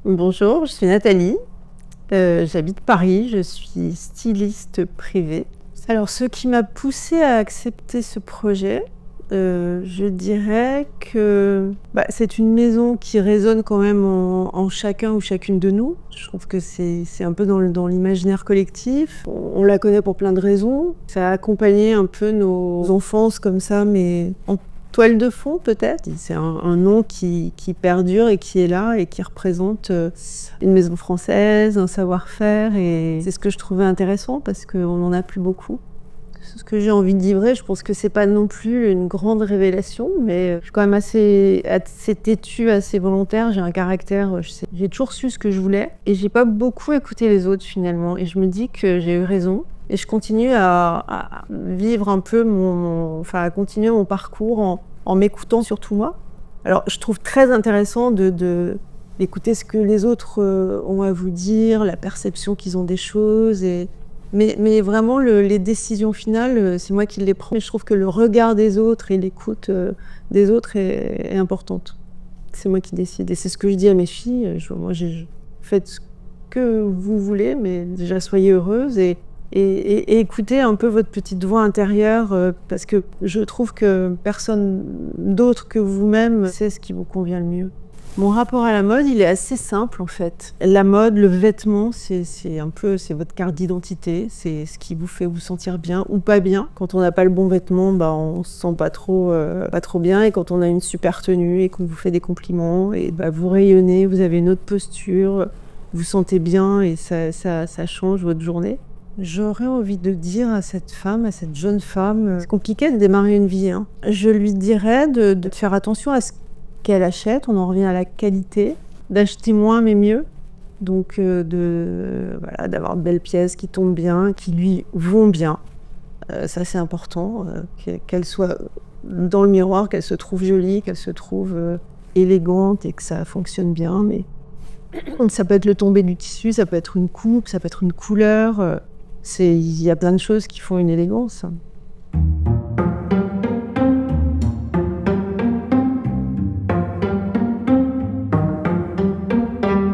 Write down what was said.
Bonjour, je suis Nathalie, j'habite Paris, je suis styliste privée. Alors ce qui m'a poussée à accepter ce projet, je dirais que c'est une maison qui résonne quand même en chacun ou chacune de nous. Je trouve que c'est un peu dans l'imaginaire collectif. On la connaît pour plein de raisons. Ça a accompagné un peu nos enfances comme ça, mais en toile de fond peut-être. C'est un nom qui perdure et qui est là et qui représente une maison française, un savoir-faire, et c'est ce que je trouvais intéressant parce qu'on n'en a plus beaucoup. Ce que j'ai envie de livrer, je pense que c'est pas non plus une grande révélation, mais je suis quand même assez têtue, assez volontaire, j'ai un caractère, j'ai toujours su ce que je voulais et j'ai pas beaucoup écouté les autres finalement, et je me dis que j'ai eu raison. Et je continue à vivre un peu à continuer mon parcours en m'écoutant surtout moi. Alors, je trouve très intéressant d'écouter ce que les autres ont à vous dire, la perception qu'ils ont des choses. Mais vraiment, les décisions finales, c'est moi qui les prends. Mais je trouve que le regard des autres et l'écoute des autres est importante. C'est moi qui décide. Et c'est ce que je dis à mes filles. Faites ce que vous voulez, mais déjà soyez heureuses et écoutez un peu votre petite voix intérieure, parce que je trouve que personne d'autre que vous-même sait ce qui vous convient le mieux. Mon rapport à la mode, il est assez simple en fait. La mode, le vêtement, c'est votre carte d'identité, c'est ce qui vous fait vous sentir bien ou pas bien. Quand on n'a pas le bon vêtement, on se sent pas trop bien, et quand on a une super tenue et qu'on vous fait des compliments, et vous rayonnez, vous avez une autre posture, vous sentez bien et ça change votre journée. J'aurais envie de dire à cette jeune femme, c'est compliqué de démarrer une vie, hein. Je lui dirais de faire attention à ce qu'elle achète, on en revient à la qualité, d'acheter moins mais mieux, donc d'avoir de belles pièces qui tombent bien, qui lui vont bien. Ça c'est important, qu'elle soit dans le miroir, qu'elle se trouve jolie, qu'elle se trouve élégante et que ça fonctionne bien. Mais ça peut être le tombé du tissu, ça peut être une coupe, ça peut être une couleur. Il y a plein de choses qui font une élégance.